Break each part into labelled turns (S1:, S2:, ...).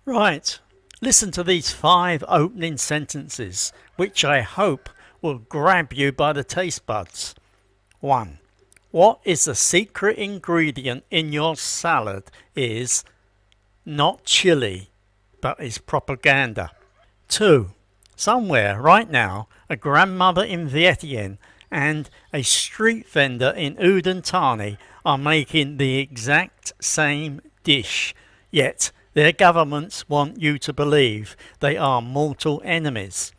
S1: Right, listen to these 5 opening sentences, which I hope will grab you by the taste buds. 1. What is the secret ingredient in your salad is not chili, but is propaganda. 2. Somewhere right now, a grandmother in Vientiane and a street vendor in Udon Thani are making the exact same dish, yet their governments want you to believe they are mortal enemies.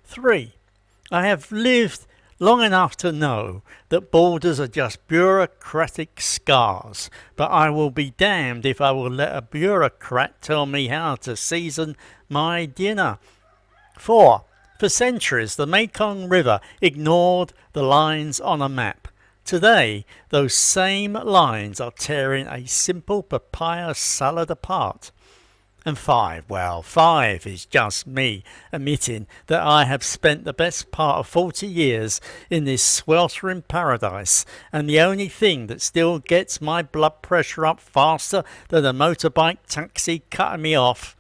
S1: 3. I have lived long enough to know that borders are just bureaucratic scars, but I will be damned if I will let a bureaucrat tell me how to season my dinner. 4. For centuries, the Mekong River ignored the lines on a map. Today, those same lines are tearing a simple papaya salad apart. And 5, well, 5 is just me admitting that I have spent the best part of 40 years in this sweltering paradise, and the only thing that still gets my blood pressure up faster than a motorbike taxi cutting me off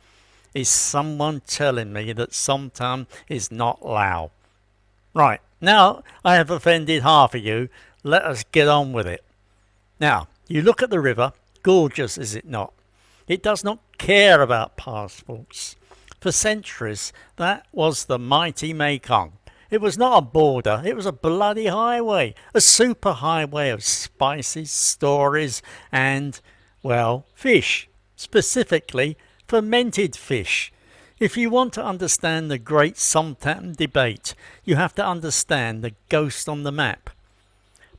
S1: is someone telling me that Som Tum is not Lao. Right, now I have offended half of you, let us get on with it. Now, you look at the river, gorgeous is it not? It does not care about passports. For centuries, that was the mighty Mekong. It was not a border, it was a bloody highway, a superhighway of spices, stories, and, well, fish, specifically fermented fish. If you want to understand the great Som Tum debate, you have to understand the ghost on the map.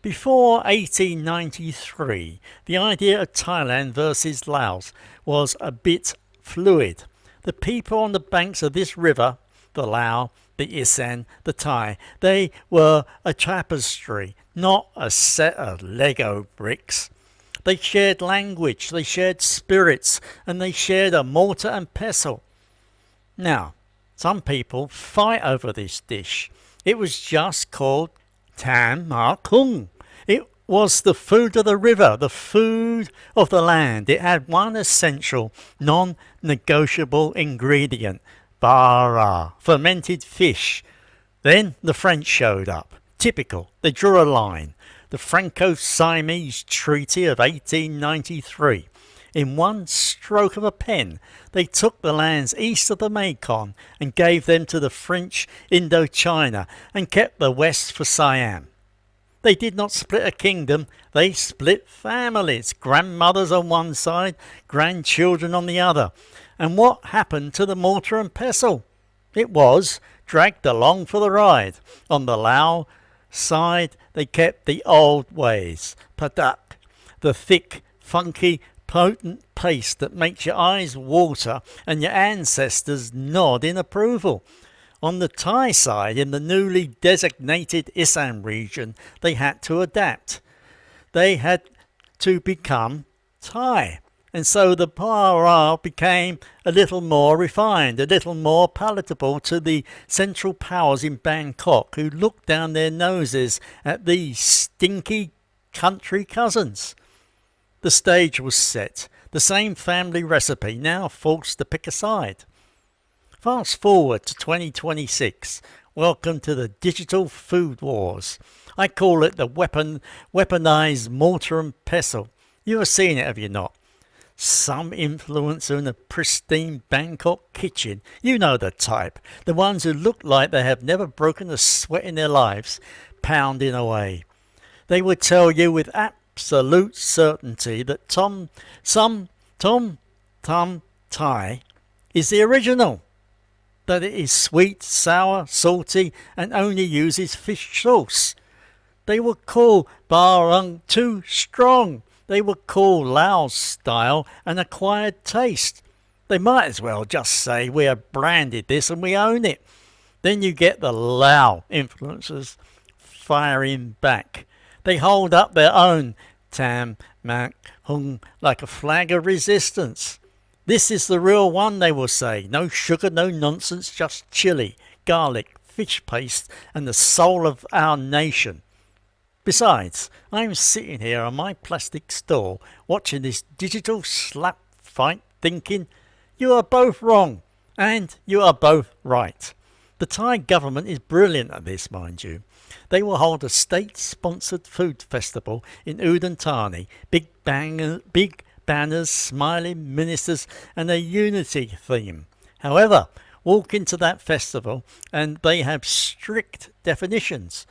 S1: Before 1893, the idea of Thailand versus Laos was a bit fluid. The people on the banks of this river, the Lao, the Isaan, the Thai, they were a tapestry, not a set of Lego bricks. They shared language, they shared spirits, and they shared a mortar and pestle. Now, some people fight over this dish. It was just called Tam Ma Kung. It was the food of the river, the food of the land. It had one essential, non-negotiable ingredient, bara, fermented fish. Then the French showed up. Typical. They drew a line. The Franco-Siamese Treaty of 1893. In one stroke of a pen, they took the lands east of the Mekong and gave them to the French Indochina and kept the west for Siam. They did not split a kingdom, they split families, grandmothers on one side, grandchildren on the other. And what happened to the mortar and pestle? It was dragged along for the ride. On the Lao side, they kept the old ways, Padaek, the thick, funky, potent paste that makes your eyes water and your ancestors nod in approval. On the Thai side, in the newly designated Isaan region, they had to adapt. They had to become Thai. And so the para became a little more refined, a little more palatable to the Central Powers in Bangkok, who looked down their noses at these stinky country cousins. The stage was set. The same family recipe, now forced to pick a side. Fast forward to 2026. Welcome to the digital food wars. I call it the weaponized mortar and pestle. You have seen it, have you not? Some influencer in a pristine Bangkok kitchen. You know the type. The ones who look like they have never broken a sweat in their lives, pounding away. They would tell you with absolute certainty that Som Tum Thai is the original. That it is sweet, sour, salty, and only uses fish sauce. They would call Barung too strong. They would call Laos style an acquired taste. They might as well just say we have branded this and we own it. Then you get the Lao influencers firing back. They hold up their own Tam Mak Hung like a flag of resistance. This is the real one, they will say. No sugar, no nonsense, just chili, garlic, fish paste, and the soul of our nation. Besides, I'm sitting here on my plastic stool watching this digital slap fight thinking, You are both wrong, and you are both right. The Thai government is brilliant at this, mind you. They will hold a state-sponsored food festival in Udon Thani, big banners, smiling ministers, and a unity theme. However, walk into that festival and they have strict definitions.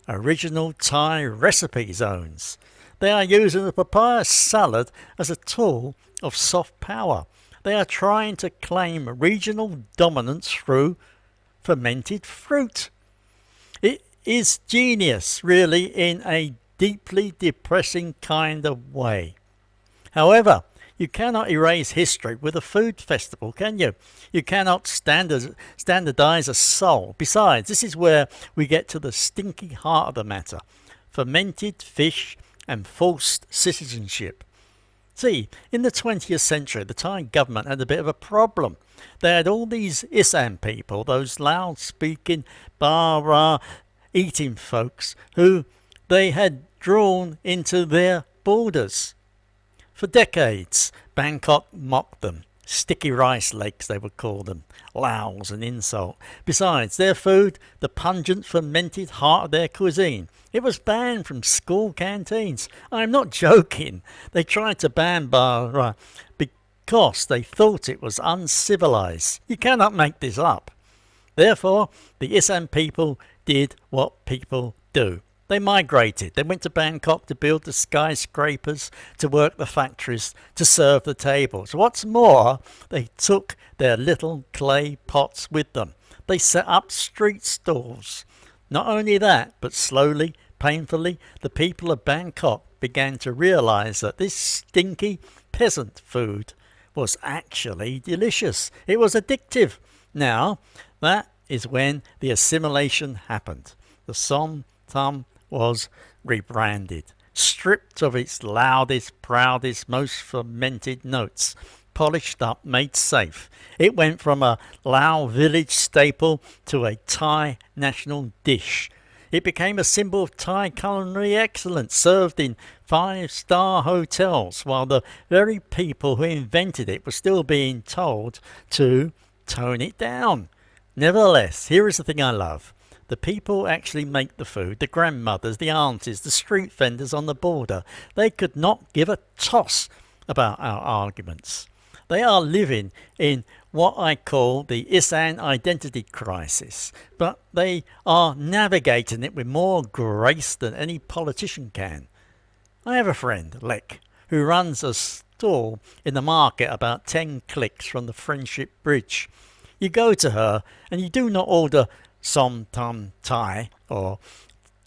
S1: Original Thai recipe zones. They are using the papaya salad as a tool of soft power. They are trying to claim regional dominance through fermented fruit. It is genius, really, in a deeply depressing kind of way. However, you cannot erase history with a food festival, can you? You cannot standardize a soul. Besides, this is where we get to the stinky heart of the matter. Fermented fish and forced citizenship. See, in the 20th century, the Thai government had a bit of a problem. They had all these Isaan people, those loud-speaking, bar eating folks, who they had drawn into their borders. For decades, Bangkok mocked them. Sticky rice lakes, they would call them. Laos, an insult. Besides, their food, the pungent fermented heart of their cuisine, it was banned from school canteens. I'm not joking. They tried to ban bar because they thought it was uncivilized. You cannot make this up. Therefore, the Isaan people did what people do. They migrated. They went to Bangkok to build the skyscrapers, to work the factories, to serve the tables. What's more, they took their little clay pots with them. They set up street stalls. Not only that, but slowly, painfully, the people of Bangkok began to realize that this stinky peasant food was actually delicious. It was addictive. Now, that is when the assimilation happened. The Som Tum was rebranded, stripped of its loudest, proudest, most fermented notes, polished up, made safe. It went from a Lao village staple to a Thai national dish. It became a symbol of Thai culinary excellence, served in 5-star hotels, while the very people who invented it were still being told to tone it down. Nevertheless, here is the thing I love. The people actually make the food, the grandmothers, the aunties, the street vendors on the border. They could not give a toss about our arguments. They are living in what I call the Isaan identity crisis, but they are navigating it with more grace than any politician can. I have a friend, Lek, who runs a stall in the market about 10 clicks from the Friendship Bridge. You go to her and you do not order Som Tum Thai or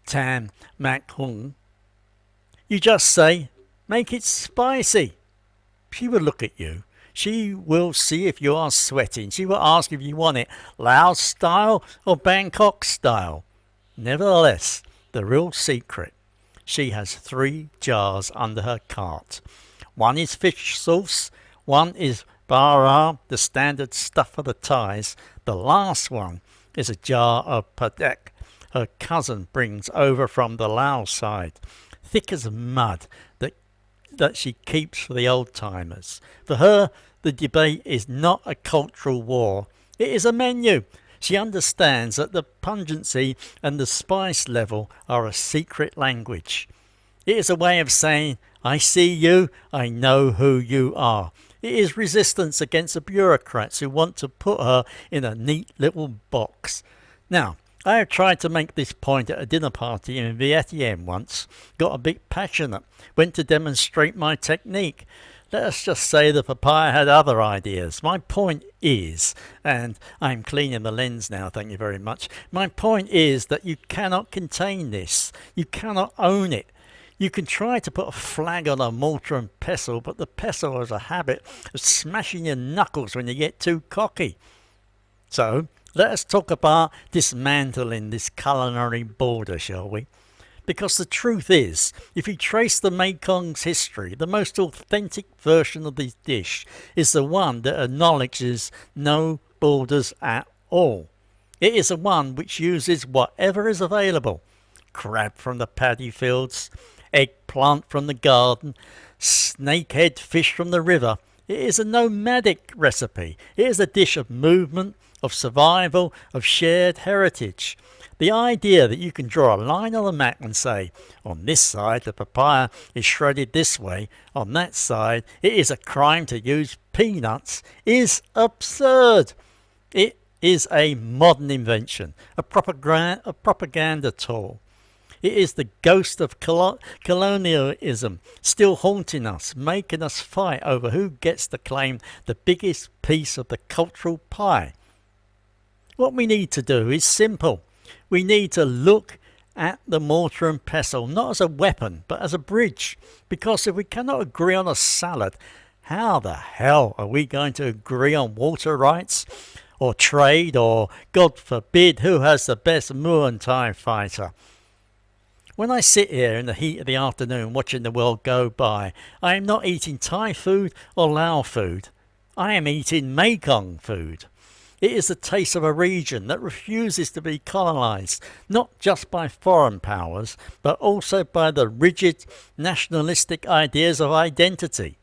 S1: Tam Mak Hung. You just say, make it spicy. She will look at you. She will see if you are sweating. She will ask if you want it Laos style or Bangkok style. Nevertheless, the real secret, she has 3 jars under her cart. One is fish sauce, one is bara, the standard stuff for the Thais. The last one is a jar of Padaek her cousin brings over from the Lao side, thick as mud, that she keeps for the old-timers. For her, the debate is not a cultural war. It is a menu. She understands that the pungency and the spice level are a secret language. It is a way of saying, I see you, I know who you are. It is resistance against the bureaucrats who want to put her in a neat little box. Now, I have tried to make this point at a dinner party in Vietnam once, got a bit passionate, went to demonstrate my technique. Let us just say the papaya had other ideas. My point is, and I'm cleaning the lens now, thank you very much. My point is that you cannot contain this. You cannot own it. You can try to put a flag on a mortar and pestle, but the pestle has a habit of smashing your knuckles when you get too cocky. So, let us talk about dismantling this culinary border, shall we? Because the truth is, if you trace the Mekong's history, the most authentic version of this dish is the one that acknowledges no borders at all. It is the one which uses whatever is available. Crab from the paddy fields, eggplant from the garden, snakehead fish from the river. It is a nomadic recipe. It is a dish of movement, of survival, of shared heritage. The idea that you can draw a line on a map and say, on this side the papaya is shredded this way, on that side it is a crime to use peanuts, is absurd. It is a modern invention, a propaganda tool. It is the ghost of colonialism still haunting us, making us fight over who gets to claim the biggest piece of the cultural pie. What we need to do is simple. We need to look at the mortar and pestle not as a weapon but as a bridge, because if we cannot agree on a salad, how the hell are we going to agree on water rights or trade or, God forbid, who has the best Muay Thai fighter? When I sit here in the heat of the afternoon watching the world go by, I am not eating Thai food or Lao food. I am eating Mekong food. It is the taste of a region that refuses to be colonised, not just by foreign powers, but also by the rigid nationalistic ideas of identity.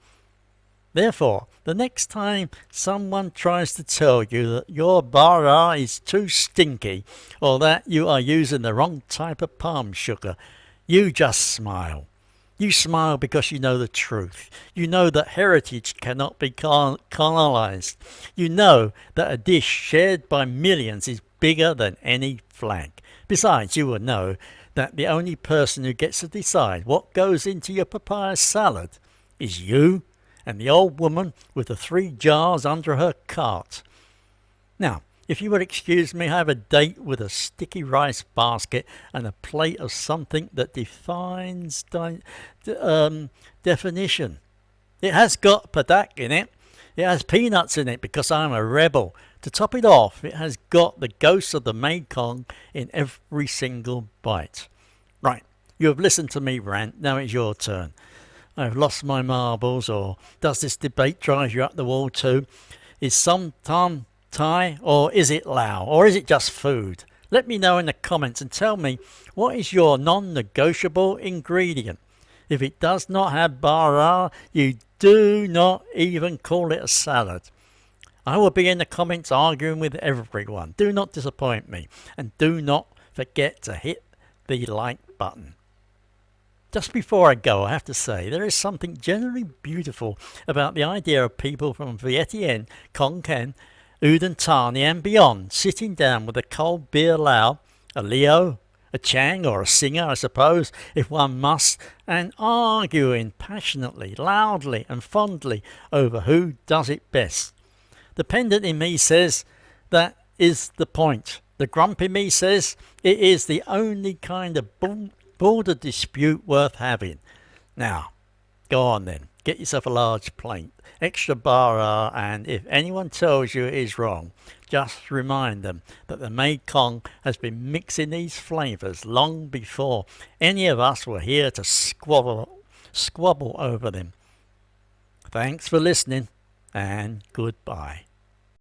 S1: Therefore, the next time someone tries to tell you that your bara is too stinky or that you are using the wrong type of palm sugar, you just smile. You smile because you know the truth. You know that heritage cannot be colonized. You know that a dish shared by millions is bigger than any flag. Besides, you will know that the only person who gets to decide what goes into your papaya salad is you and the old woman with the 3 jars under her cart. Now, if you would excuse me, I have a date with a sticky rice basket and a plate of something that defines definition. It has got Padaek in it. It has peanuts in it because I'm a rebel. To top it off, it has got the ghost of the Mekong in every single bite. Right, you have listened to me rant. Now it's your turn. I've lost my marbles, or does this debate drive you up the wall too? Is Som Tum Thai, or is it Lao, or is it just food? Let me know in the comments and tell me, what is your non-negotiable ingredient? If it does not have bara, you do not even call it a salad. I will be in the comments arguing with everyone. Do not disappoint me, and do not forget to hit the like button. Just before I go, I have to say, there is something generally beautiful about the idea of people from Vientiane, Khon Kaen, Udon Thani and beyond sitting down with a cold beer lao, a Leo, a Chang or a singer, I suppose, if one must, and arguing passionately, loudly and fondly over who does it best. The pendant in me says that is the point. The grump in me says it is the only kind of border dispute worth having. Now, go on then. Get yourself a large plate, extra bara, and if anyone tells you it is wrong, just remind them that the Mekong has been mixing these flavours long before any of us were here to squabble over them. Thanks for listening, and goodbye.